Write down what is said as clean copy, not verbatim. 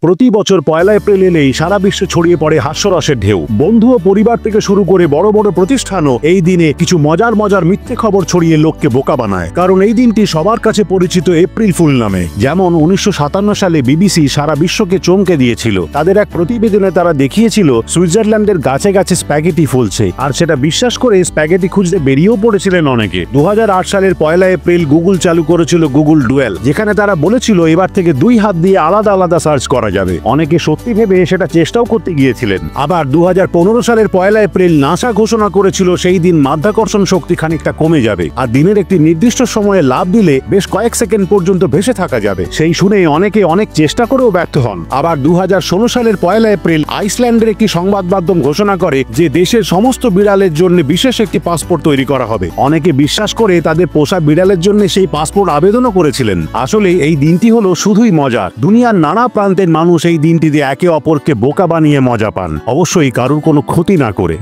প্রতি বছর 1 এপ্রিল এলেই সারা বিশ্বে ছড়িয়ে পড়ে হাস্যরসের ঢেউ। বন্ধু ও পরিবার থেকে শুরু করে বড় বড় প্রতিষ্ঠানও এই দিনে কিছু মজার মিথ্যে খবর ছড়িয়ে লোককে বোকা বানায়। কারণ এই দিনটি সবার কাছে পরিচিত এপ্রিল ফুল নামে। যেমন 1957 সালে বিবিসি সারা বিশ্বকে চমকে দিয়েছিল। তাদের এক প্রতিবেদনে তারা দেখিয়েছিল সুইজারল্যান্ডের গাছে গাছে স্প্যাগেটি ফুলছে, আর সেটা বিশ্বাস করে স্প্যাগেটি খুঁজতে বেরিয়েও পড়েছিলেন অনেকে। 2008 সালের 1 এপ্রিল গুগল চালু করেছিল গুগল ডুয়েল, যেখানে তারা বলেছিল এবার থেকে 2 হাত দিয়ে আলাদা আলাদা সার্চ করা যাবে। অনেকে সত্যি ভেবে সেটা চেষ্টাও করতে গিয়েছিলেন। আবার 2015 সালের 1 এপ্রিল নাসা ঘোষণা করেছিল সেই দিন মাধ্যাকর্ষণ শক্তি খানিকটা কমে যাবে, আর দিনের একটি নির্দিষ্ট সময়ে লাফ দিলে বেশ কয়েক সেকেন্ড পর্যন্ত ভেসে থাকা যাবে। সেই শুনে অনেকে অনেক চেষ্টা করেও ব্যর্থ হন। আবার 2016 সালের 1 এপ্রিল আইসল্যান্ডের একটি সংবাদ মাধ্যম ঘোষণা করে যে দেশের সমস্ত বিড়ালের জন্য বিশেষ একটি পাসপোর্ট তৈরি করা হবে। অনেকে বিশ্বাস করে তাদের পোষা বিড়ালের জন্য সেই পাসপোর্ট আবেদনও করেছিলেন। আসলে এই দিনটি হলো শুধুই মজার। দুনিয়ার নানা প্রান্তের মানুষ এই দিনটিতে একে অপরকে বোকা বানিয়ে মজা পান, অবশ্যই কারোর কোনো ক্ষতি না করে।